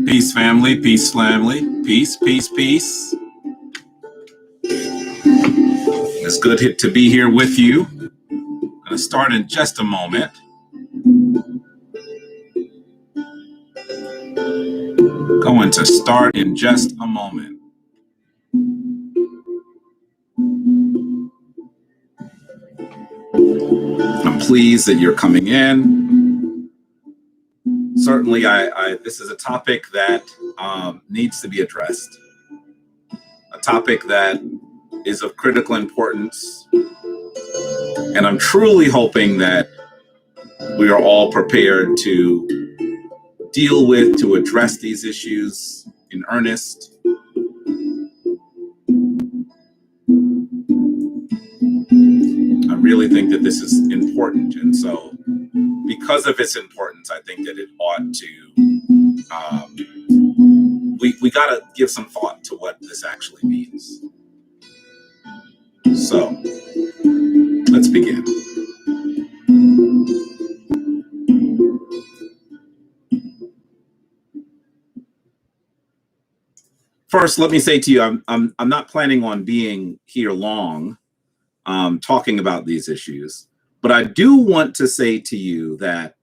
Peace, family. Peace, family. Peace, peace, peace. It's good to be here with you. I'm going to start in just a moment. Going to start in just a moment. I'm pleased that you're coming in. Certainly, this is a topic that needs to be addressed. A topic that is of critical importance. And I'm truly hoping that we are all prepared to deal with, to address these issues in earnest. I really think that this is important. And so because of its importance, I think that it ought to, we got to give some thought to what this actually means. So let's begin. First, let me say to you, I'm not planning on being here long talking about these issues, but I do want to say to you that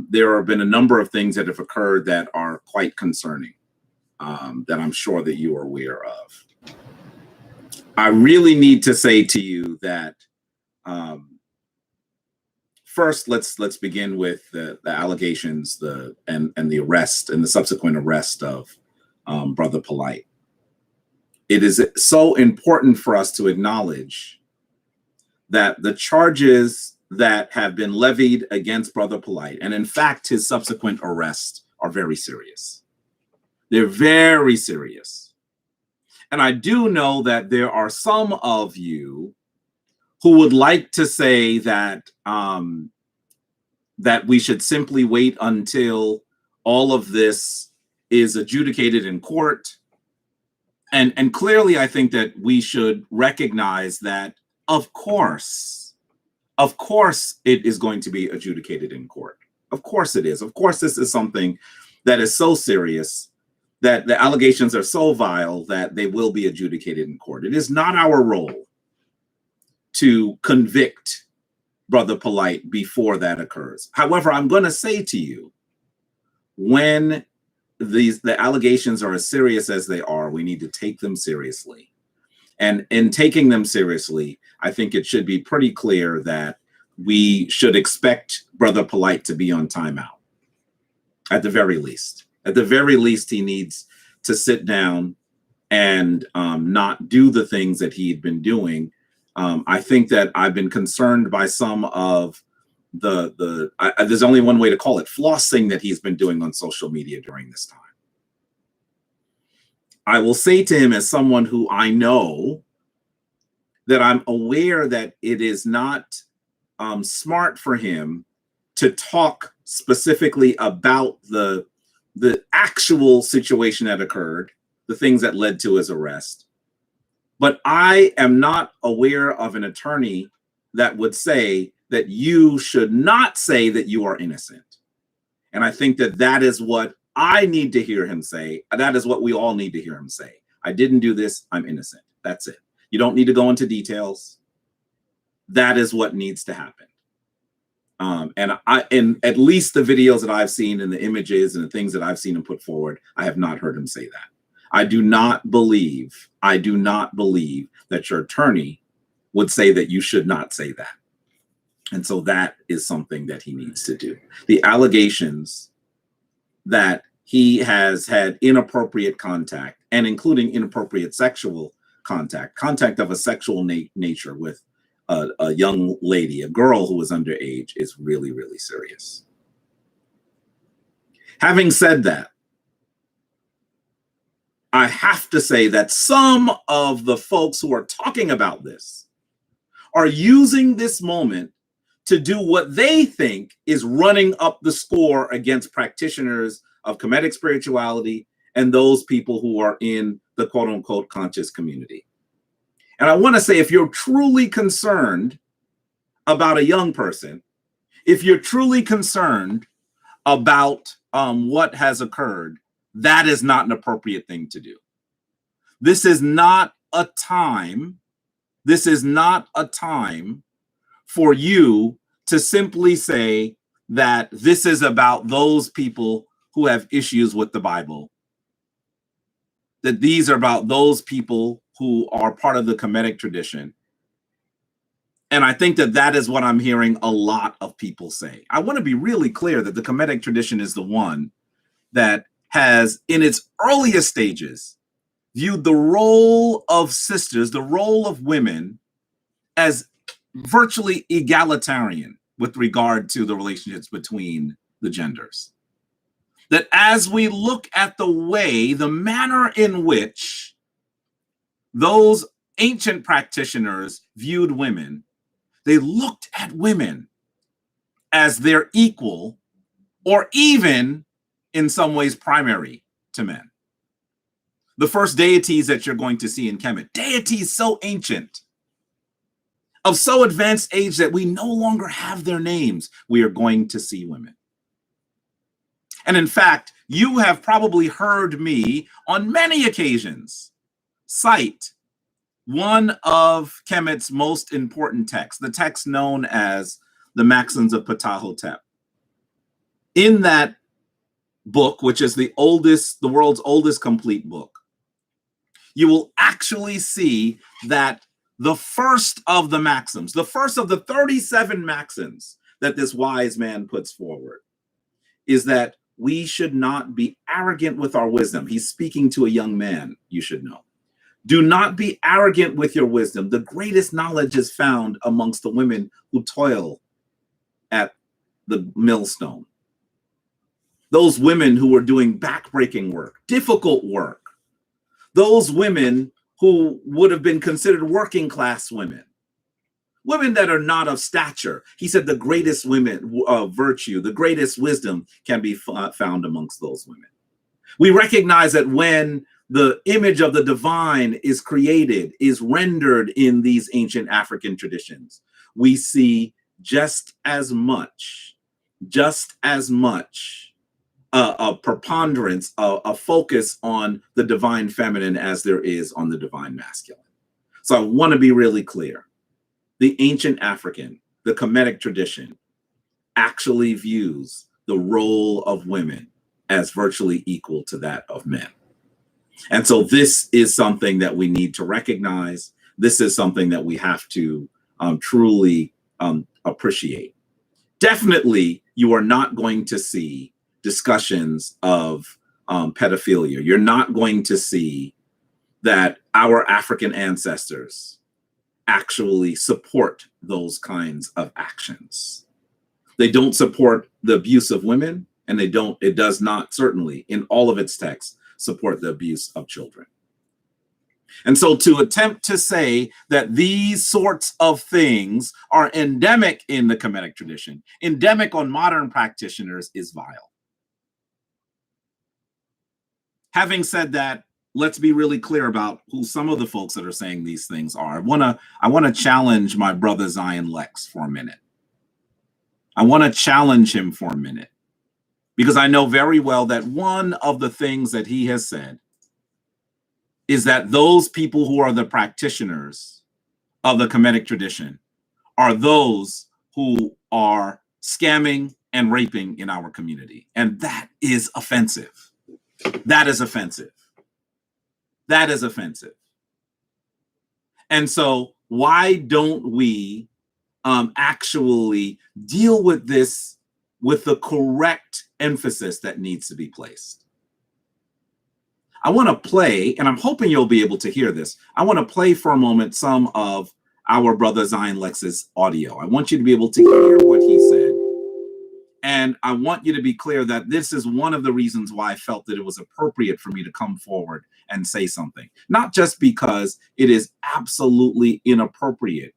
there have been a number of things that have occurred that are quite concerning, that I'm sure that you are aware of. I really need to say to you that first, let's begin with the allegations, and the arrest and the subsequent arrest of Brother Polight. It is so important for us to acknowledge that the charges that have been levied against Brother Polight, and in fact his subsequent arrest, are very serious. They're very serious. And I do know that there are some of you who would like to say that that we should simply wait until all of this is adjudicated in court. And clearly, I think that we should recognize that, of course, it is going to be adjudicated in court. Of course it is. Of course, this is something that is so serious, that the allegations are so vile that they will be adjudicated in court. It is not our role to convict Brother Polight before that occurs. However, I'm going to say to you, when the allegations are as serious as they are, we need to take them seriously. And in taking them seriously, I think it should be pretty clear that we should expect Brother Polight to be on timeout. At the very least. At the very least, he needs to sit down and not do the things that he'd been doing. I think that I've been concerned by some of there's only one way to call it, flossing that he's been doing on social media during this time. I will say to him, as someone who I know, that I'm aware that it is not smart for him to talk specifically about the actual situation that occurred, the things that led to his arrest. But I am not aware of an attorney that would say that you should not say that you are innocent. And I think that that is what I need to hear him say. That is what we all need to hear him say. I didn't do this. I'm innocent. That's it. You don't need to go into details. That is what needs to happen. And in at least the videos that I've seen and the images and the things that I've seen him put forward, I have not heard him say that. I do not believe that your attorney would say that you should not say that. And so that is something that he needs to do. The allegations that he has had inappropriate contact, and including inappropriate sexual contact of a sexual nature with a young lady, a girl who was underage, is really, really serious. Having said that, I have to say that some of the folks who are talking about this are using this moment to do what they think is running up the score against practitioners of Comedic spirituality and those people who are in the quote unquote conscious community. And I want to say, if you're truly concerned about a young person, if you're truly concerned about what has occurred, That is not an appropriate thing to do. This is not a time. This is not a time for you to simply say that this is about those people who have issues with the Bible, that these are about those people who are part of the Comedic tradition. And I think that that is what I'm hearing a lot of people say. I want to be really clear that the Comedic tradition is the one that has, in its earliest stages, viewed the role of sisters, the role of women, as virtually egalitarian with regard to the relationships between the genders. That as we look at the way, the manner in which those ancient practitioners viewed women, they looked at women as their equal, or even in some ways primary to men. The first deities that you're going to see in Kemet, deities so ancient, of so advanced age that we no longer have their names, we are going to see women. And in fact, you have probably heard me on many occasions cite one of Kemet's most important texts, the text known as the Maxims of Ptahhotep. In that book, which is the world's oldest complete book, you will actually see that the first of the maxims, the first of the 37 maxims that this wise man puts forward, is that we should not be arrogant with our wisdom. He's speaking to a young man, you should know. Do not be arrogant with your wisdom. The greatest knowledge is found amongst the women who toil at the millstone. Those women who are doing backbreaking work, difficult work. Those women who would have been considered working class women. Women that are not of stature. He said the greatest virtue, the greatest wisdom can be found amongst those women. We recognize that when the image of the divine is created, is rendered in these ancient African traditions, we see just as much a preponderance, a focus on the divine feminine as there is on the divine masculine. So I want to be really clear. The ancient African, the Comedic tradition, actually views the role of women as virtually equal to that of men. And so this is something that we need to recognize. This is something that we have to truly appreciate. Definitely, you are not going to see discussions of pedophilia. You're not going to see that our African ancestors actually support those kinds of actions. They don't support the abuse of women, and it does not, certainly in all of its texts, support the abuse of children. And so to attempt to say that these sorts of things are endemic in the Comedic tradition, endemic on modern practitioners, is vile. Having said that, let's be really clear about who some of the folks that are saying these things are. I want to challenge my brother Zion Lex for a minute. I want to challenge him for a minute, because I know very well that one of the things that he has said is that those people who are the practitioners of the Comedic tradition are those who are scamming and raping in our community. And that is offensive. That is offensive. That is offensive. And so why don't we actually deal with this with the correct emphasis that needs to be placed? I want to play, and I'm hoping you'll be able to hear this. I want to play for a moment some of our brother Zion Lex's audio. I want you to be able to hear what he said. And I want you to be clear that this is one of the reasons why I felt that it was appropriate for me to come forward and say something. Not just because it is absolutely inappropriate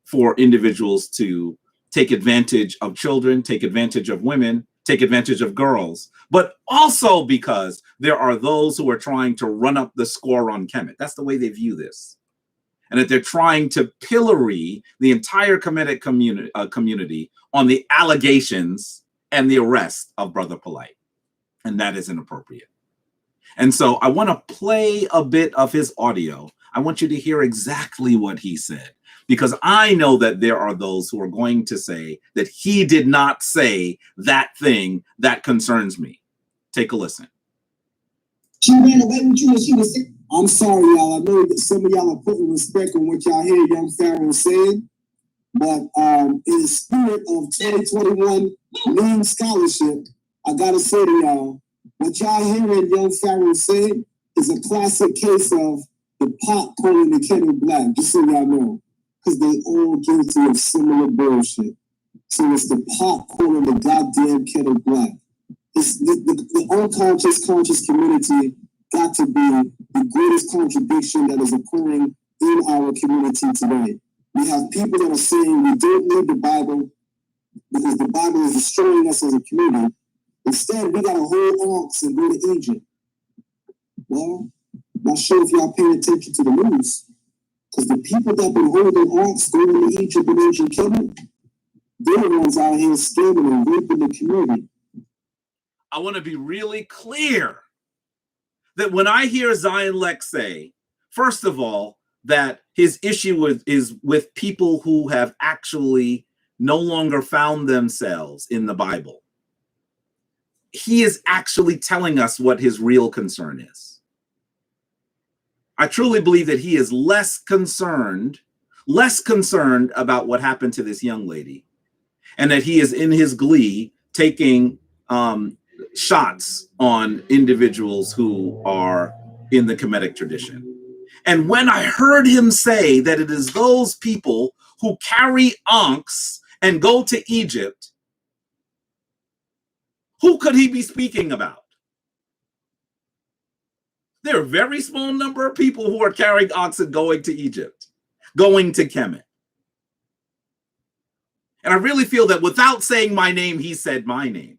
for individuals to take advantage of children, take advantage of women, take advantage of girls, but also because there are those who are trying to run up the score on Kemet. That's the way they view this. And that they're trying to pillory the entire Comedic community on the allegations and the arrest of Brother Polight. And that is inappropriate. And so I want to play a bit of his audio. I want you to hear exactly what he said, because I know that there are those who are going to say that he did not say that thing that concerns me. Take a listen. She ran away with you and she was sick. I'm sorry, y'all. I know that some of y'all are putting respect on what y'all hear young Pharaoh saying, but in the spirit of 2021 meme scholarship, I gotta say to y'all, what y'all hearing young Pharaoh say is a classic case of the pot calling the kettle black, just so y'all know, because they all guilty of similar bullshit. So it's the pot calling the goddamn kettle black. It's the unconscious conscious community got to be the greatest contradiction that is occurring in our community today. We have people that are saying we don't need the Bible because the Bible is destroying us as a community. Instead, we got to hold ox and go to Egypt. Well, not sure if y'all paying attention to the news, because the people that been holding ox, going to Egypt and ancient Kemet, they're the ones out here scamming and raping the community. I want to be really clear that when I hear Zion Lex say, first of all, that his issue is with people who have actually no longer found themselves in the Bible, he is actually telling us what his real concern is. I truly believe that he is less concerned about what happened to this young lady, and that he is in his glee taking shots on individuals who are in the Comedic tradition. And when I heard him say that it is those people who carry ankhs and go to Egypt, who could he be speaking about? There are a very small number of people who are carrying ankhs and going to Egypt, going to Kemet. And I really feel that without saying my name, he said my name.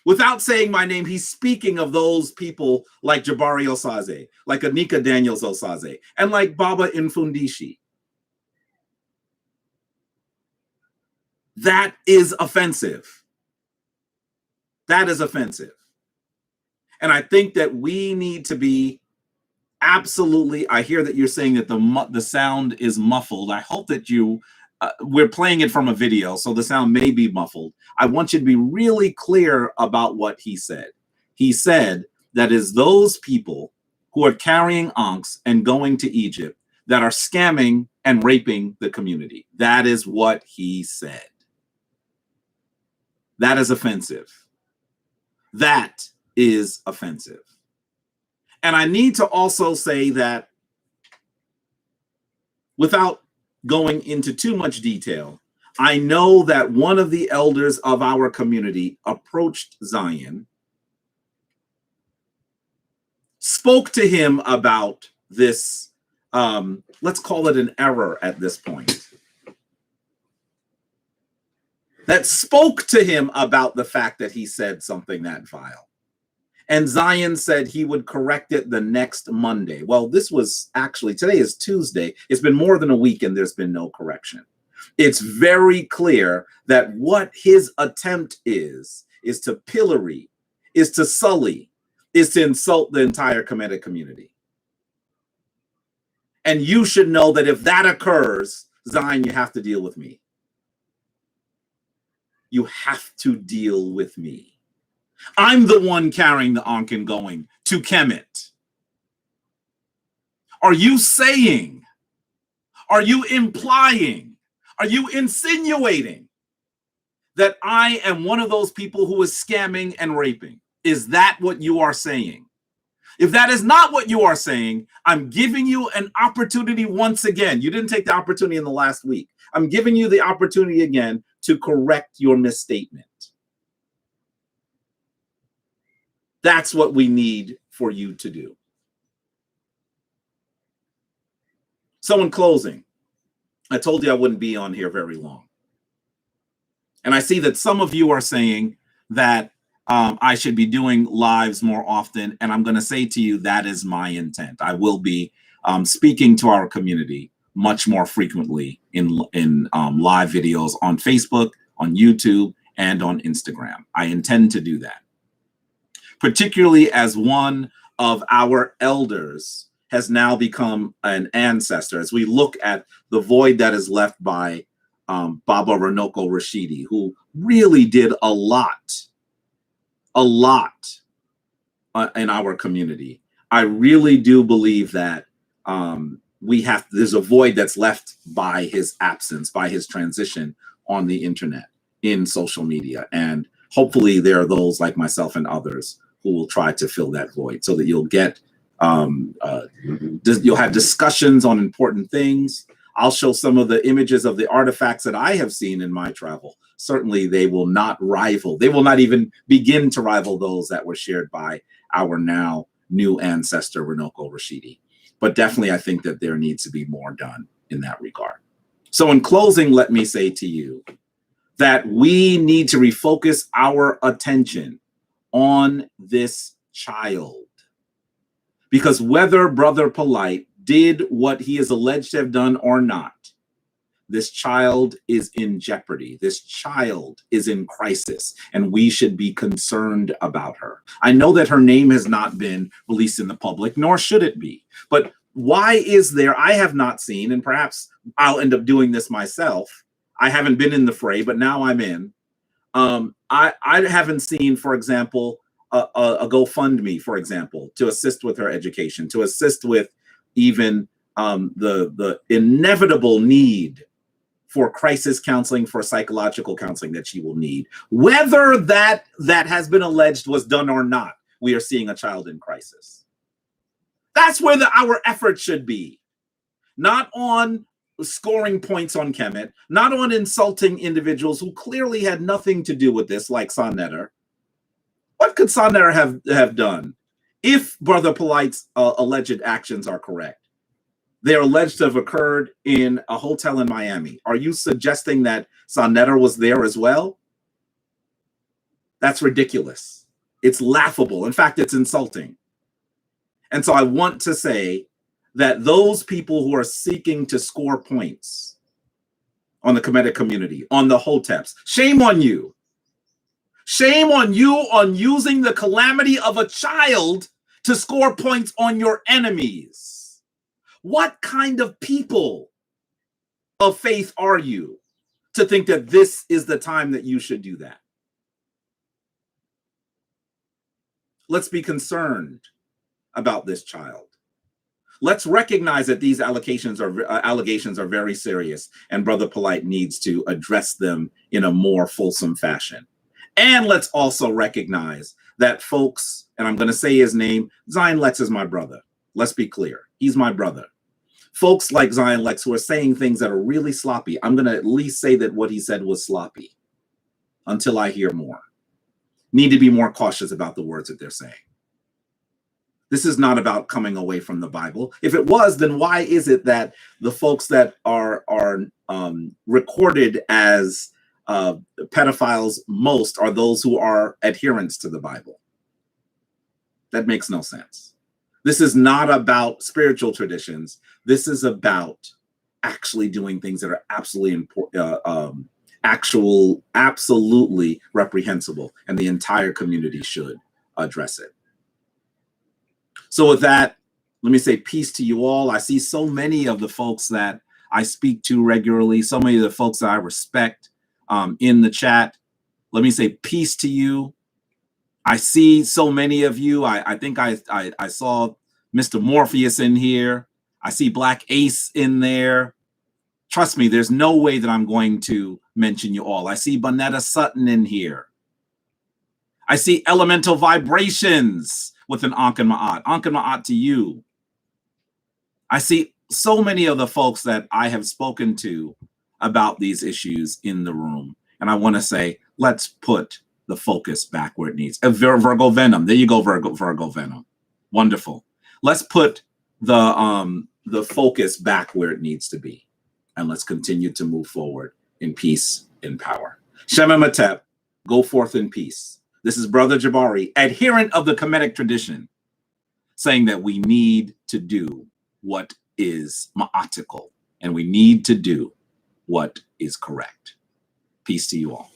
Without saying my name, he's speaking of those people like Jabari Osaze, like Anika Daniels Osaze, and like Baba Infundishi. That is offensive. That is offensive. And I think that we need to be absolutely, I hear that you're saying that the sound is muffled. I hope that we're playing it from a video, so the sound may be muffled. I want you to be really clear about what he said. He said that is those people who are carrying ankhs and going to Egypt that are scamming and raping the community. That is what he said. That is offensive. That is offensive. And I need to also say that, without going into too much detail, I know that one of the elders of our community approached Zion, spoke to him about this, let's call it an error at this point, that spoke to him about the fact that he said something that vile. And Zion said he would correct it the next Monday. Well, this was actually, today is Tuesday. It's been more than a week and there's been no correction. It's very clear that what his attempt is to pillory, is to sully, is to insult the entire Comedic community. And you should know that if that occurs, Zion, you have to deal with me. You have to deal with me. I'm the one carrying the ankh and going to Kemet. Are you saying, are you implying, are you insinuating that I am one of those people who is scamming and raping? Is that what you are saying? If that is not what you are saying, I'm giving you an opportunity once again. You didn't take the opportunity in the last week. I'm giving you the opportunity again to correct your misstatement. That's what we need for you to do. So in closing, I told you I wouldn't be on here very long. And I see that some of you are saying that I should be doing lives more often. And I'm going to say to you, that is my intent. I will be speaking to our community much more frequently in live videos on Facebook, on YouTube, and on Instagram. I intend to do that. particularly as one of our elders has now become an ancestor, as we look at the void that is left by Baba Ranoko Rashidi, who really did a lot in our community. I really do believe that there's a void that's left by his absence, by his transition on the internet, in social media. And hopefully there are those like myself and others who will try to fill that void, so that you'll get, you'll have discussions on important things. I'll show some of the images of the artifacts that I have seen in my travel. Certainly they will not even begin to rival those that were shared by our now new ancestor, Ranoko Rashidi. But definitely I think that there needs to be more done in that regard. So in closing, let me say to you that we need to refocus our attention on this child. Because whether Brother Polight did what he is alleged to have done or not, this child is in jeopardy. This child is in crisis, and we should be concerned about her. I know that her name has not been released in the public, nor should it be. But why is there, I have not seen, and perhaps I'll end up doing this myself. I haven't been in the fray, but now I'm in. I haven't seen, for example, a GoFundMe, for example, to assist with her education, to assist with even the inevitable need for crisis counseling, for psychological counseling that she will need. Whether that has been alleged was done or not, we are seeing a child in crisis. That's where our effort should be. Not on scoring points on Kemet, not on insulting individuals who clearly had nothing to do with this, like Sonnetter. What could Sonnetter have done if Brother Polight's alleged actions are correct? They are alleged to have occurred in a hotel in Miami. Are you suggesting that Sonnetter was there as well? That's ridiculous. It's laughable. In fact, it's insulting. And so I want to say that those people who are seeking to score points on the Comedic community, on the Hoteps, shame on you. Shame on you on using the calamity of a child to score points on your enemies. What kind of people of faith are you to think that this is the time that you should do that? Let's be concerned about this child. Let's recognize that these allegations are very serious, and Brother Polight needs to address them in a more fulsome fashion. And let's also recognize that folks, and I'm going to say his name, Zion Lex is my brother. Let's be clear. He's my brother. Folks like Zion Lex who are saying things that are really sloppy, I'm going to at least say that what he said was sloppy until I hear more. Need to be more cautious about the words that they're saying. This is not about coming away from the Bible. If it was, then why is it that the folks that are recorded as pedophiles most are those who are adherents to the Bible? That makes no sense. This is not about spiritual traditions. This is about actually doing things that are absolutely absolutely reprehensible, and the entire community should address it. So with that, let me say peace to you all. I see so many of the folks that I speak to regularly, so many of the folks that I respect in the chat. Let me say peace to you. I see so many of you. I think I saw Mr. Morpheus in here. I see Black Ace in there. Trust me, there's no way that I'm going to mention you all. I see Bonetta Sutton in here. I see Elemental Vibrations with an Anken Ma'at. Anken Ma'at to you. I see so many of the folks that I have spoken to about these issues in the room. And I want to say, let's put the focus back where it needs. Virgo Venom. There you go, Virgo Venom. Wonderful. Let's put the focus back where it needs to be. And let's continue to move forward in peace and power. Shema Matep, go forth in peace. This is Brother Jabari, adherent of the Comedic tradition, saying that we need to do what is ma'atical, and we need to do what is correct. Peace to you all.